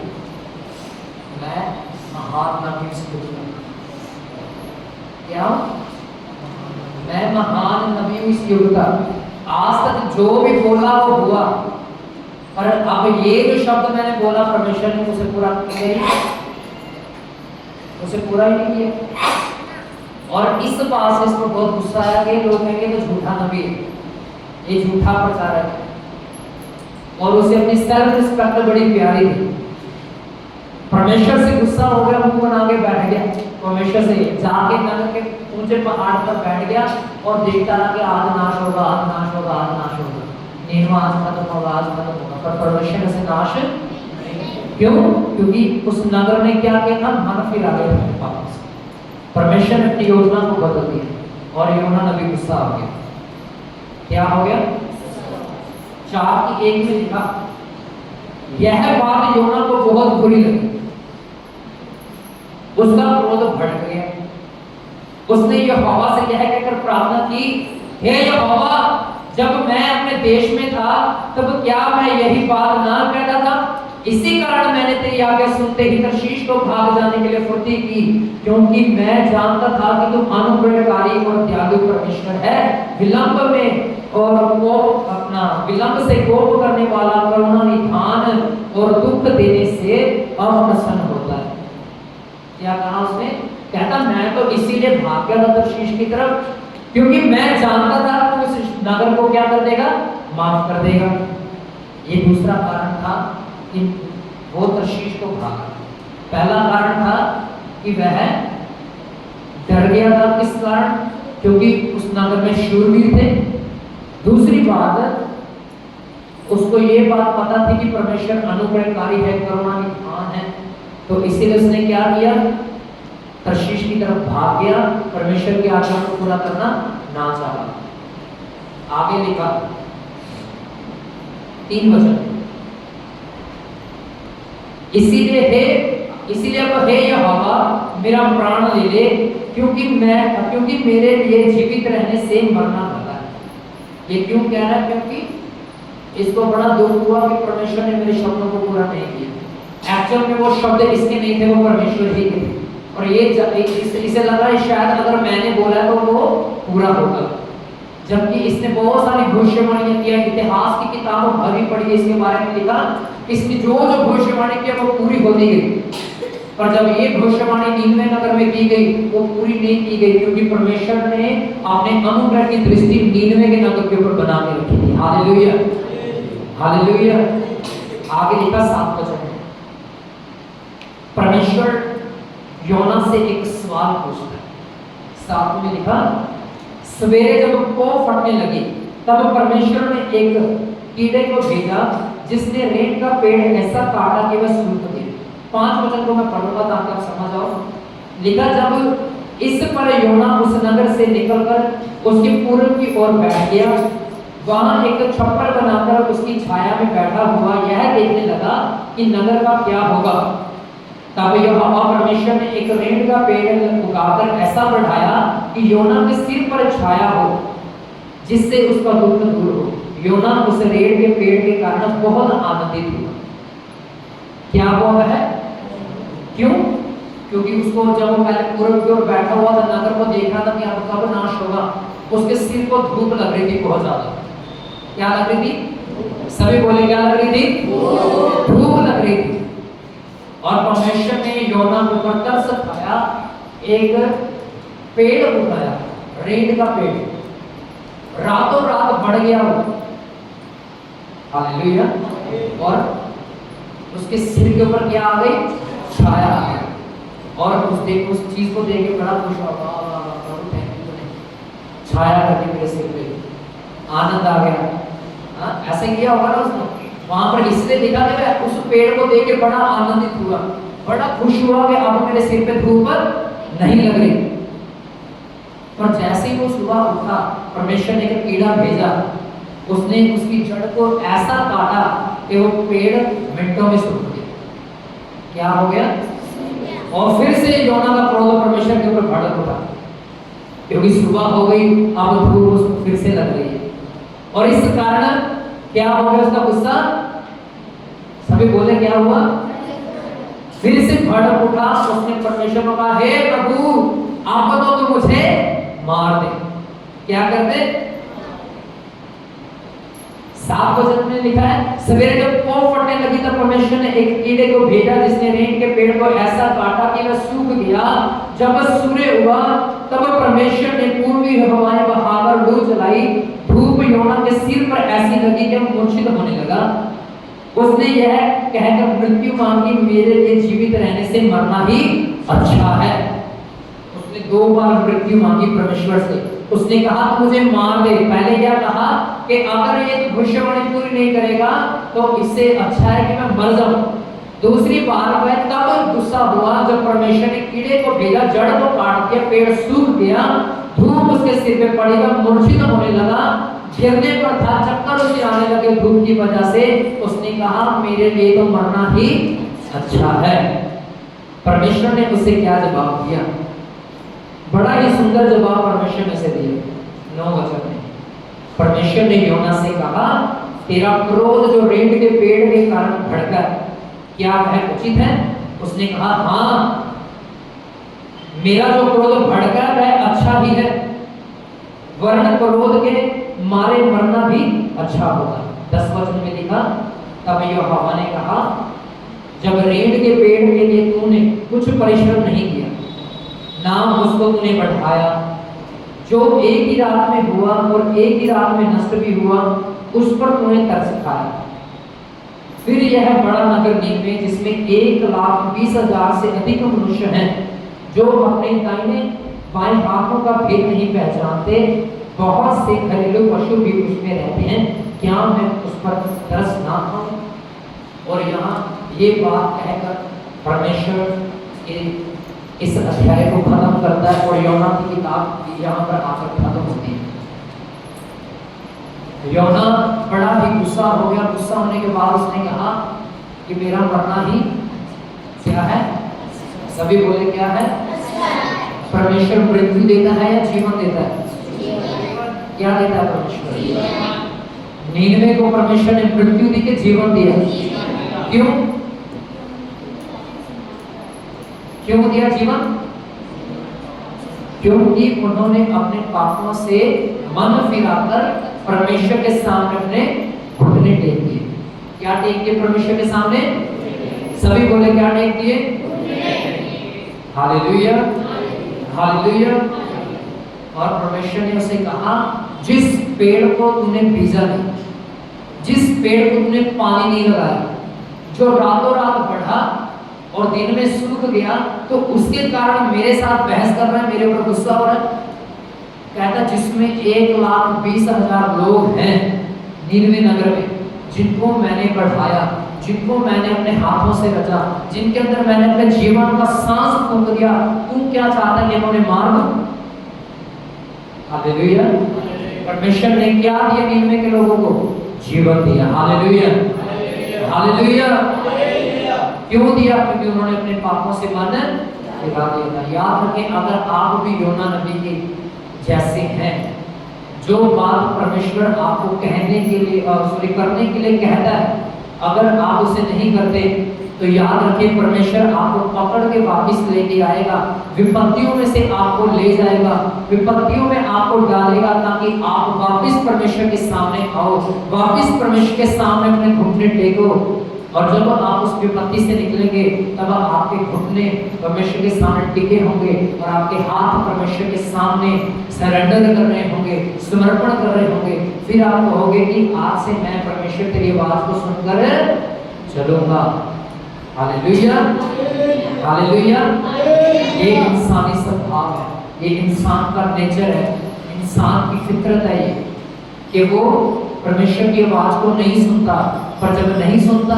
मैं महान नबी से क्या, मैं महान नबी हूं इस युग का, आज तक जो भी बोला वो हुआ, पर अब ये जो शब्द मैंने बोला परमेश्वर ने उसे पूरा किया, उसे पूरा ही नहीं किया। और इस बात से इसको बहुत गुस्सा आया कि लोग कहेंगे तो झूठा नबी है, ये झूठा प्रचारक है। और उसे अपनी सेल्फ रिस्पेक्ट बड़ी प्यारी थी। परमेश्वर से गुस्सा हो गया, मुंह बना के बैठ गया। परमेश्वर से जाके नगर के ऊंचे पहाड़ पर बैठ गया और देखता रहा कि आज नाश होगा, आज नाश होगा, आज नाश होगा, नीनवा आज खत्म होगा, आज खत्म होगा। पर परमेश्वर से नाश क्यों? क्योंकि उस नगर ने क्या किया था, मन फिरा गया पाप से। परमेश्वर ने अपनी योजना को बदल दिया और योना नबी गुस्सा हो गया। क्या हो गया? 4:1 में लिखा, यह बात योना को बहुत बुरी लगी, उसका क्रोध भड़क गया। उसने यहोवा से यह कहकर प्रार्थना की, हे यहोवा, जब मैं अपने देश में था तब क्या मैं यही बात ना कहता था? इसी कारण मैंने तेरी आज्ञा सुनते ही तर्शीश को भाग जाने के लिए फुर्ती की, क्योंकि मैं जानता था कि तू अनुग्रहकारी और दयालु परमेश्वर है, विलंब में और कोप अपना विलंब से कोप करने वाला, करुणा निधान और दुख देने से अप्रसन्न होता है। क्या कहा उसने? कहता मैं तो इसीलिए भाग गया था तर्शीश की तरफ, क्योंकि मैं जानता था कि उस नगर को क्या कर देगा, माफ कर देगा। ये दूसरा कारण था कि वो तर्शीश को भागा। पहला कारण था कि वह डर गया था। किस कारण? क्योंकि उस नगर में शूरवीर थे। दूसरी बात, उसको ये बात पता थी कि परमेश्वर अनुग्रहकारी है, करुणा निधान है, तो इसीलिए उसने क्या किया, तर्शीश की तरफ भाग गया, परमेश्वर की आज्ञा को पूरा करना ना चाहा। आगे लिखा 3 वचन, इसीलिए अब हे यहोवा मेरा प्राण ले ले, क्योंकि मेरे लिए जीवित रहने से मरना भला है। ये क्यों कह रहा है? क्योंकि इसको बड़ा दुख हुआ कि परमेश्वर ने मेरे शब्दों को पूरा नहीं किया। एक्चुअल में वो शब्द इसके नहीं थे, वो परमेश्वर ही के थे। और ये इसे लगा शायद अगर मैंने बोला तो वो पूरा होगा, जबकि इसने बहुत सारी भविष्यवाणियां किया। इतिहास की किताबों भरी पड़ी है इसके बारे में लिखा, इसने जो भविष्यवाणी किया वो पूरी होती गई। पर जब ये भविष्यवाणी नीनवे नगर में की गई वो पूरी नहीं की गई, क्योंकि परमेश्वर ने अपने अनुग्रह की दृष्टि नीनवे के नगर के ऊपर बना के रखी थी। Hallelujah, hallelujah. आगे लिखा 7 वचन, परमेश्वर योना से एक सवाल पूछता है। 7 में लिखा, सवेरे जब पौ फटने लगी तब परमेश्वर ने एक कीड़े को भेजा जिसने रेत का पेड़ ऐसा काटा कि वह सूख गया। 5 वचन को मैं पढ़ूंगा ताकि आप समझ आओ। लिखा, जब इस पर योना उस नगर से निकलकर उसके पूर्व की ओर बैठ गया, वहां एक छप्पर बनाकर उसकी छाया में बैठा हुआ यह देखने लगा कि नगर का क्या होगा। तब यहोवा परमेश्वर ने एक रीढ़ का पेड़ उगाकर ऐसा बढ़ाया कि योना के सिर पर छाया हो, जिससे उसका दुख दूर हो। योना उस रीढ़ के पेड़ के कारण बहुत आनंदित हुआ। क्या हुआ है? क्यों? क्योंकि उसको जब वो पहले पूरब की ओर बैठा हुआ था, नगर को देखा था कि अब कब नाश होगा, उसके सिर को धूप लग रही थी बहुत ज्यादा। क्या लग रही थी? सभी बोले क्या लग रही थी? धूप लग रही थी। और परमेश्वर ने योना के ऊपर तरस खाया, एक पेड़ उगाया, रीढ़ का पेड़, रातों रात बढ़ गया वो। हालेलुया। और उसके सिर के ऊपर क्या आ गई? छाया आ गई। और उस चीज को देख के बड़ा खुश हुआ, छाया करके मेरे सिर पे, आनंद आ गया। हाँ, ऐसे किया होगा ना उसने। वहां पर इसलिए लिखा गया उस पेड़ को देख के बड़ा आनंदित हुआ, बड़ा खुश हुआ कि अब मेरे सिर पे धूप नहीं लग रही। पर जैसे ही वो सुबह उठा, परमेश्वर ने एक कीड़ा भेजा, उसने उसकी जड़ को ऐसा काटा कि वो पेड़ मिनटों में सूख गया। क्या हो गया? और फिर से योना का क्रोध परमेश्वर के ऊपर भड़क उठा, क्योंकि सुबह हो गई, अब धूप उसको फिर से लग रही है। और इस कारण क्या हो गया? उसका गुस्सा, सभी बोले क्या हुआ? फिर से भड़क उठा। उसने परमेश्वर को कहा, हे प्रभु, आप तो मुझे मार दे। क्या कर दे? 7 वचन में लिखा है, सवेरे जब पौ फटने लगी तब परमेश्वर ने एक कीड़े को भेजा, जिसने रीढ़ के पेड़ को ऐसा काटा कि वह सूख गया। जब सूर्य हुआ तब परमेश्वर ने पूर्वी हवाएं बहाकर लू चलाई, धूप योना के सिर पर ऐसी लगी कि वह मूर्छित होने लगा। उसने यह कहकर मृत्यु मांगी, मेरे लिए जीवित रहने से मरना ही अच्छा है। उसने 2 बार मृत्यु मांगी परमेश्वर से। उसने कहा मुझे मार दे। पहले क्या कहा कि अगर ये भविष्यवाणी पूरी नहीं करेगा तो इससे अच्छा है कि मैं मर जाऊं। दूसरी बार वह तब गुस्सा हुआ जब परमेश्वर ने कीड़े को भेजा, जड़ को काट दिया, पेड़ सूख गया, धूप उसके सिर पे पड़ी, वह मूर्छित होने लगा, गिरने पर था, चक्कर उसे आने लगे धूप की वजह से। उसने कहा मेरे लिए तो मरना ही अच्छा है। परमेश्वर ने उसे क्या जवाब दिया? बड़ा ही सुंदर जवाब परमेश्वर ने से दिया 9 वचन में। परमेश्वर ने योना से कहा, तेरा क्रोध जो रीढ़ के पेड़ के कारण भड़का, क्या वह उचित है? उसने कहा हाँ, मेरा जो क्रोध भड़का वह अच्छा ही है, वरन क्रोध के मारे मरना भी अच्छा होगा। 10 वचन में लिखा, तब यहोवा ने कहा, जब रीढ़ के पेड़ के लिए तूने कुछ परिश्रम नहीं किया, नाम उसको तूने बढ़ाया, जो एक ही रात में हुआ और एक ही रात में नष्ट भी हुआ, उस पर तूने तरस खाया। फिर यह बड़ा नगर नीनवे, जिसमें 1,20,000 से अधिक मनुष्य हैं, जो अपने दाहिने बाएं हाथों का भेद नहीं पहचानते, बहुत से घरेलू पशु भी उसमें रहते हैं, क्या मैं उस पर तरस ना खाऊं? और यहाँ ये बात कहकर परमेश्वर इस अध्याय को खत्म करता है और योना की किताब यहाँ पर आकर खत्म होती है। योना बड़ा ही गुस्सा हो गया। गुस्सा होने के बाद उसने कहा कि मेरा मरना ही क्या है? सभी बोले क्या है? परमेश्वर मृत्यु देता है या जीवन देता है? क्या देता है परमेश्वर? नीनवे को परमेश्वर ने मृत्यु दी के जीवन दिया। क्यों? क्यों दिया जीवन? क्योंकि उन्होंने अपने पापों से मन फिराकर परमेश्वर के सामने अपने घुटने टेक दिए। क्या टेक दिए परमेश्वर के सामने? सभी बोले क्या टेक दिए? Hallelujah, hallelujah. और परमेश्वर ने उसे कहा, जिस पेड़ को तूने बीजा नहीं, जिस पेड़ को तूने पानी नहीं लगाया, जो रातों रात बढ़ा और दिन में सूख गया, तो उसके कारण मेरे साथ बहस कर रहा है, मेरे ऊपर गुस्सा हो रहा है। कहता जिसमें 1,20,000 लोग हैं नीनवे नगर में, जिनको मैंने बढ़ाया, जिनको मैंने अपने हाथों से रचा, जिनके अंदर मैंने अपने जीवन का सांस फूंक दिया, तू क्या चाहता है कि मैं उन्हें मार दूं? हालेलुया। परमेश्वर ने क्या दिया नीनवे के लोगों को? जीवन दिया। Hallelujah, hallelujah. क्यों दिया? क्योंकि उन्होंने अपने पापों से मन फिरा दिया था। याद रखें, अगर आप भी योना नबी के जैसे हैं, जो बात परमेश्वर आपको कहने के लिए करने के लिए कहता है, अगर आप उसे नहीं करते तो याद रखें परमेश्वर आपको पकड़ के वापस लेके आएगा, विपत्तियों में से आपको ले जाएगा, विपत्तियों में आपको डालेगा, ताकि आप वापस परमेश्वर के सामने आओ, वापस परमेश्वर के सामने अपने घुटने टेको। और जब आप उस विपत्ति से निकलेंगे तब आपके घुटने परमेश्वर के सामने टिके होंगे और आपके हाथ परमेश्वर के सामने सरेंडर कर रहे होंगे, समर्पण कर रहे होंगे। फिर आप कहोगे कि आज से मैं परमेश्वर तेरी आवाज को सुनकर चलूंगा। Hallelujah, hallelujah. ये इंसानी स्वभाव है, ये इंसान का नेचर है, इंसान की फितरत है ये, कि वो परमेश्वर की आवाज को नहीं सुनता। पर जब नहीं सुनता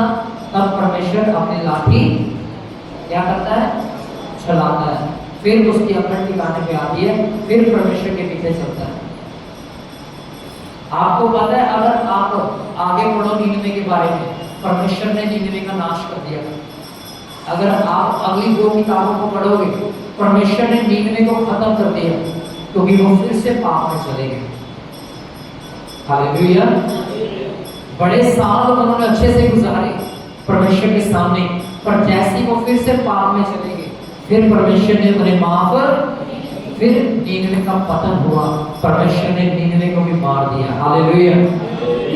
तब परमेश्वर अपनी लाठी क्या करता है? चलाता है। फिर उसकी अकड़ ठिकाने पे आती है, फिर परमेश्वर के पीछे चलता है। आपको पता है, अगर आप आगे पढ़ो नीनवे के बारे में, परमेश्वर ने नीनवे का नाश कर दिया। अगर आप अगली 2 किताबों को पढ़ोगे, परमेश्वर ने नीनवे को खत्म कर दिया, क्योंकि वो फिर से पाप में चले गए। हालेलुया। बड़े साल उन्होंने अच्छे से गुजारे परमेश्वर के सामने, पर जैसे ही वो फिर से पाप में चले गए, फिर परमेश्वर ने उन्हें माफ, फिर नीनवे का पतन हुआ, परमेश्वर ने नीनवे को भी मार दिया। हालेलुया।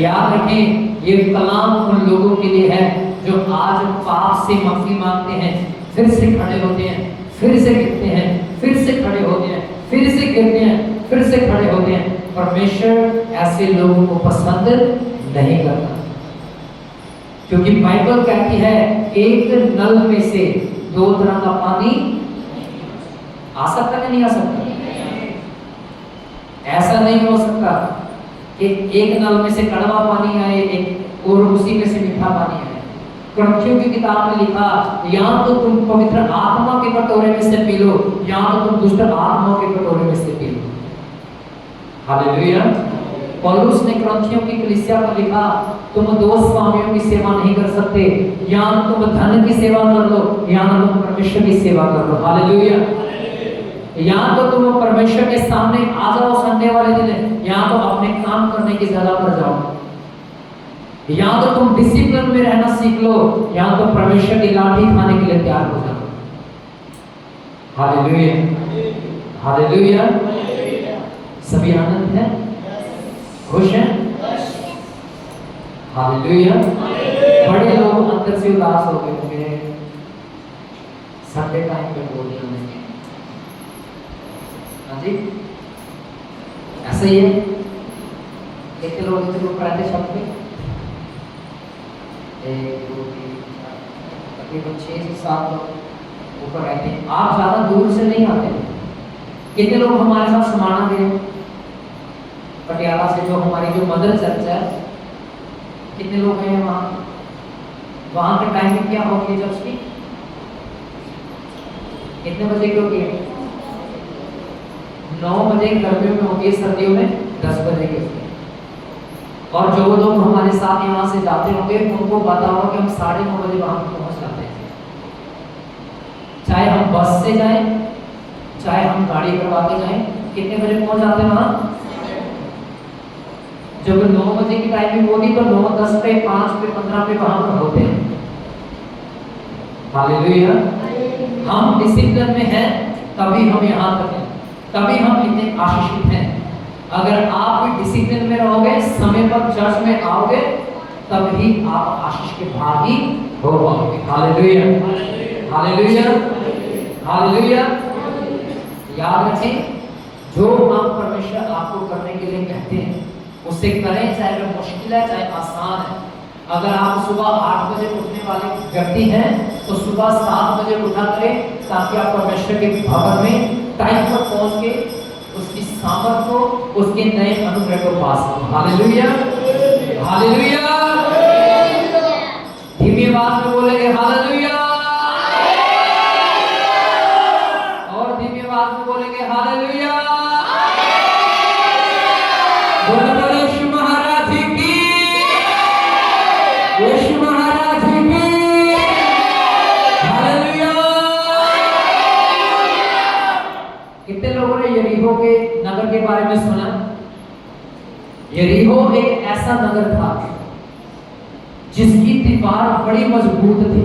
याद रखें, ये कलाम उन लोगों के लिए है जो आज पाप से माफी मांगते हैं, फिर से खड़े होते हैं, फिर से गिरते हैं, फिर से खड़े होते हैं, फिर से गिरते हैं, फिर से खड़े होते हैं। परमेश्वर ऐसे लोगों को पसंद नहीं करता, क्योंकि बाइबल कहती है एक नल में से 2 तरह का पानी आ सकता है, नहीं आ सकता? ऐसा नहीं हो सकता कि एक नल में से कड़वा पानी आए, एक और उसी में से मीठा पानी आए। क्रंथियों की किताब में लिखा, या तो तुम पवित्र आत्मा के कटोरे में से पी लो, या तो तुम दुष्ट आत्मा के कटोरे में से पी लो। हालेलुया। पौलुस ने क्रंथियों की कलीसिया को लिखा, तुम 2 स्वामियों की सेवा नहीं कर सकते, या तुम धन की सेवा कर लो, या तुम परमेश्वर की सेवा कर लो। हालेलुया। या तो तुम परमेश्वर के सामने आ जाओ संडे वाले दिन, या तो अपने काम करने की जगह पर जाओ, या तो तुम डिसिप्लिन में रहना सीख लो, या तो परमेश्वर की लाठी खाने के लिए तैयार हो जाओ। Hallelujah, hallelujah. सभी आनंद है, खुश हैं? हालेलुया। बड़े लोग अंदर से उदास हो गए होंगे संडे टाइम पे बोल रहे होंगे। हाँ जी, ऐसा ही है। कितने लोग रहते शब्द में? 1 2 3 4 तकरीबन 6 से 7 लोग ऊपर रहते हैं। आप ज्यादा दूर से नहीं आते। कितने लोग हमारे साथ समाना गए पटियाला से, जो हमारी जो मदर चर्च है, कितने लोग हैं वहाँ? वहाँ के टाइमिंग क्या होगी चर्च की? कितने बजे की होगी? 9 बजे गर्मियों में होगी, सर्दियों में 10 बजे की होगी। और जो लोग हमारे साथ यहाँ से जाते होंगे उनको पता होगा कि हम 9:30 बजे वहाँ पहुँच जाते हैं। चाहे हम बस से जाएं, चाहे हम गाड़ी करवा के जाएं, कितने बजे पहुँच जाते हैं वहाँ? जब 9 बजे की टाइमिंग होगी तो 9 10 पे 5 पे 15 पे वहाँ पर होते हैं। हालेलुया। हम डिसिप्लिन में हैं तभी हम यहाँ तक हैं, तभी हम इतने आशीषित हैं। अगर आप भी डिसिप्लिन में रहोगे, समय पर चर्च में आओगे, तभी आप आशीष के भागी हो पाओगे। Hallelujah, hallelujah, hallelujah. याद रखें, जो काम परमेश्वर आपको करने के लिए कहते हैं उसे करें, चाहे वो मुश्किल है चाहे आसान है। अगर आप सुबह 8 बजे उठने वाले व्यक्ति हैं तो सुबह 7 बजे उठा करें, ताकि आप परमेश्वर के भवन में टाइम पर पहुंच के उसकी सामर्थ को, उसके नए अनुग्रह को पा सको। Hallelujah, hallelujah. धीमी आवाज में बोलेंगे हालेलुया, और धीमी आवाज में बोलेंगे हालेलुया। महाराज की, यीशु महाराज की। नगर के बारे में सुना? यरीहो एक ऐसा नगर था जिसकी दीवार बड़ी मजबूत थी।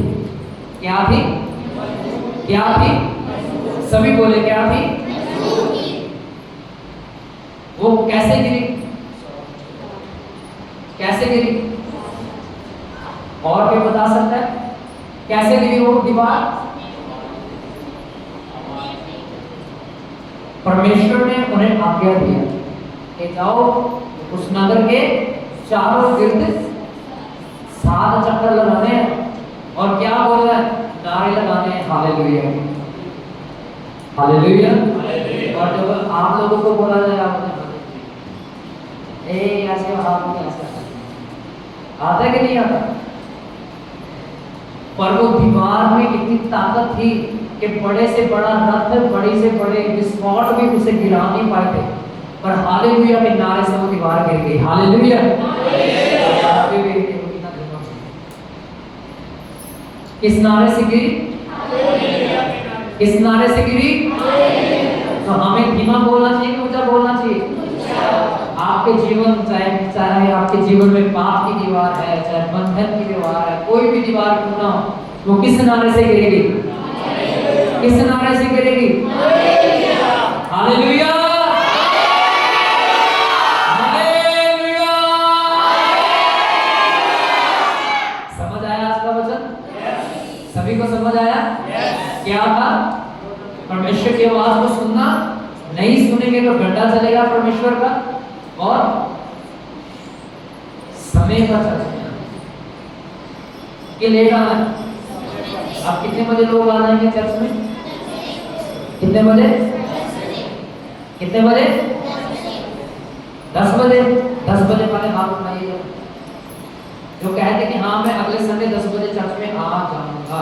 क्या थी? क्या थी? सभी बोले क्या थी? वो कैसे गिरी? कैसे गिरी? और कोई बता सकता है कैसे गिरी वो दीवार? परमेश्वर ने उन्हें आज्ञा दिया कि जाओ उस नगर के चारों गिर्द 7 चक्कर लगाने हैं और क्या बोल रहा है? नारे लगाने हैं, हालेलुया हालेलुया। और जब आप लोगों को बोला जाए आप ऐसे हाथ नहीं ऐसे आता है कि नहीं आता? पर वो दीवार में इतनी ताकत थी कि बड़े से बड़ा रथ, बड़ी से बड़े विस्फोट भी उसे गिरा नहीं पाए थे। पर हालेलुया के नारे से वो दीवार गिर गई। हालेलुया। किस नारे से गिरी? किस नारे से गिरी? तो हमें धीमा बोलना चाहिए, ऊंचा बोलना चाहिए। आपके जीवन चाहे आपके जीवन में पाप की दीवार है, चाहे बंधन की दीवार है, कोई भी दीवार क्यों ना हो, वो किस नारे से गिरेगी? किस नारे से गिरेगी? Hallelujah hallelujah. समझ आया आज का वचन? सभी को समझ आया? क्या था? परमेश्वर की आवाज को सुनना, नहीं सुनेंगे तो डंडा चलेगा परमेश्वर का, और समय का चलेगा कि लेट आना है। आप कितने बजे लोग आ जाएंगे चर्च में? कितने बजे? कितने बजे? 10 बजे। 10 बजे वाले हाथ उठाइए जो कहते कि हाँ मैं अगले संडे 10 बजे चर्च में आ जाऊंगा।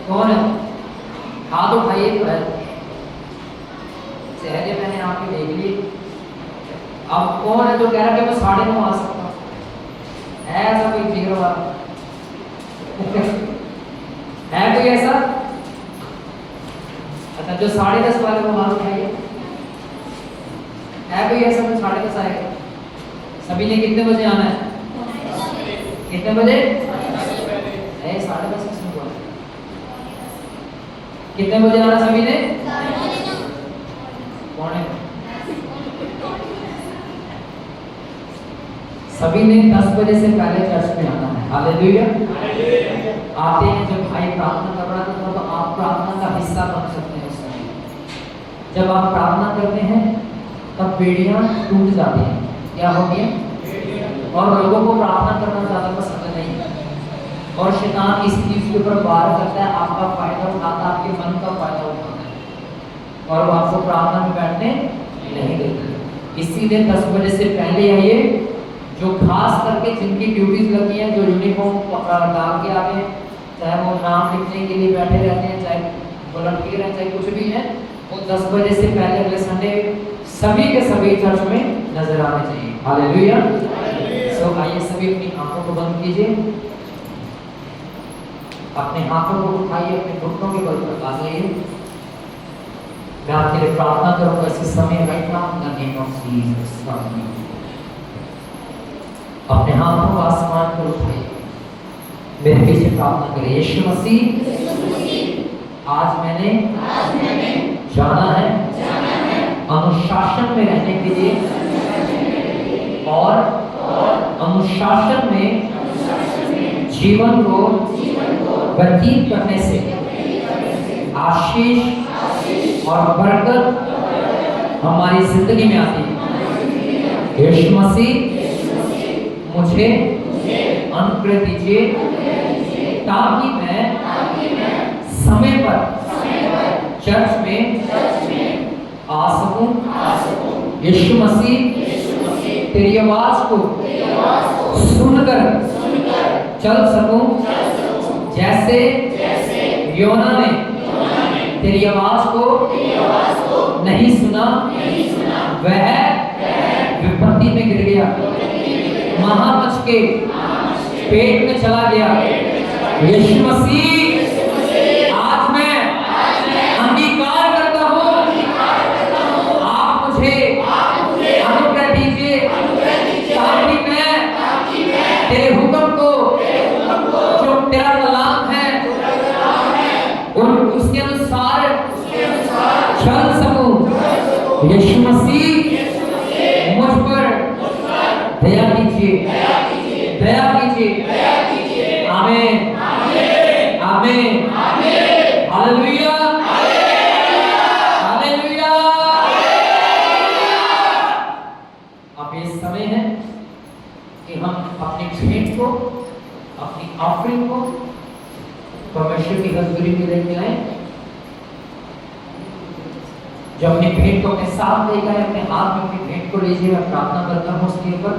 कौन है? हाथ उठाइए। तो है चेहरे मैंने आपके देख लिए। अब कौन है जो कह रहा है कि मैं 9:30 आ सकता हूँ? ऐसा कोई जिगर वाला है कोई ऐसा? अच्छा, जो 10:30 वाले को हाथ उठाइए। है कोई ऐसा जो 10:30 आएगा? सभी ने कितने बजे आना है? कितने बजे? 10:30 किसने बोला? कितने बजे आना सभी ने? कौन है? सभी ने 10 बजे से पहले चर्च में आना है। हालेलुया। आते हैं, जब भाई प्रार्थना कर रहा था तो आप प्रार्थना का हिस्सा बन सकते हैं। उस समय जब आप प्रार्थना करते हैं तब बेड़ियां टूट जाती हैं। क्या होती है? और लोगों को प्रार्थना करना ज़्यादा पसंद नहीं है, और शैतान इस चीज़ के ऊपर वार करता है, आपका फायदा उठाता है, आपके मन का फायदा उठाता है, और वो आपको प्रार्थना में बैठने नहीं देते। इसीलिए 10 बजे से पहले आइए। जो खास करके जिनकी ड्यूटीज लगी हैं, जो यूनिफॉर्म डाल के आते हैं, चाहे वो नाम लिखने के लिए बैठे रहते हैं, चाहे वॉलंटियर हैं, चाहे कुछ भी है, वो 10 बजे से पहले अगले संडे सभी के सभी चर्च में नजर आने चाहिए। हालेलुया। सो आइए सभी अपनी आंखों को बंद कीजिए, अपने हाथों को उठाइए, अपने घुटनों के बल पर लगाइए। मैं आपके लिए प्रार्थना करूंगा इस समय right now in the name of Jesus. अपने हाथों को आसमान पर उठाइए, मेरे पीछे प्रार्थना करें। यीशु मसीह, आज मैंने जाना है अनुशासन में रहने के लिए, और अनुशासन में जीवन को व्यतीत करने से आशीष और बरकत हमारी जिंदगी में आती है। यीशु मसीह, मुझे अनुग्रह दीजिए ताकि मैं समय पर चर्च में आ सकूं। यीशु मसीह, तेरी आवाज को सुनकर चल सकूं, जैसे योना ने तेरी आवाज को नहीं सुना, वह विपत्ति में गिर गया, महामच्छ के पेट में चला गया। यीशु मसीह, आज मैं अंगीकार करता हूँ, आप उसके अनुसार चल सकूं। यीशु मसीह मुझ पर दया कीजिए, दया कीजिए। आमीन, आमीन, हालेलुया, हालेलुया। अब ये समय है कि हम अपनी भेंट को, अपनी ऑफरिंग को परमेश्वर की हजूरी में लेके आए। जो अपनी भेंट को अपने साथ लेकर आए, अपने हाथ में अपनी भेंट को लीजिए। मैं प्रार्थना करता हूँ उसके ऊपर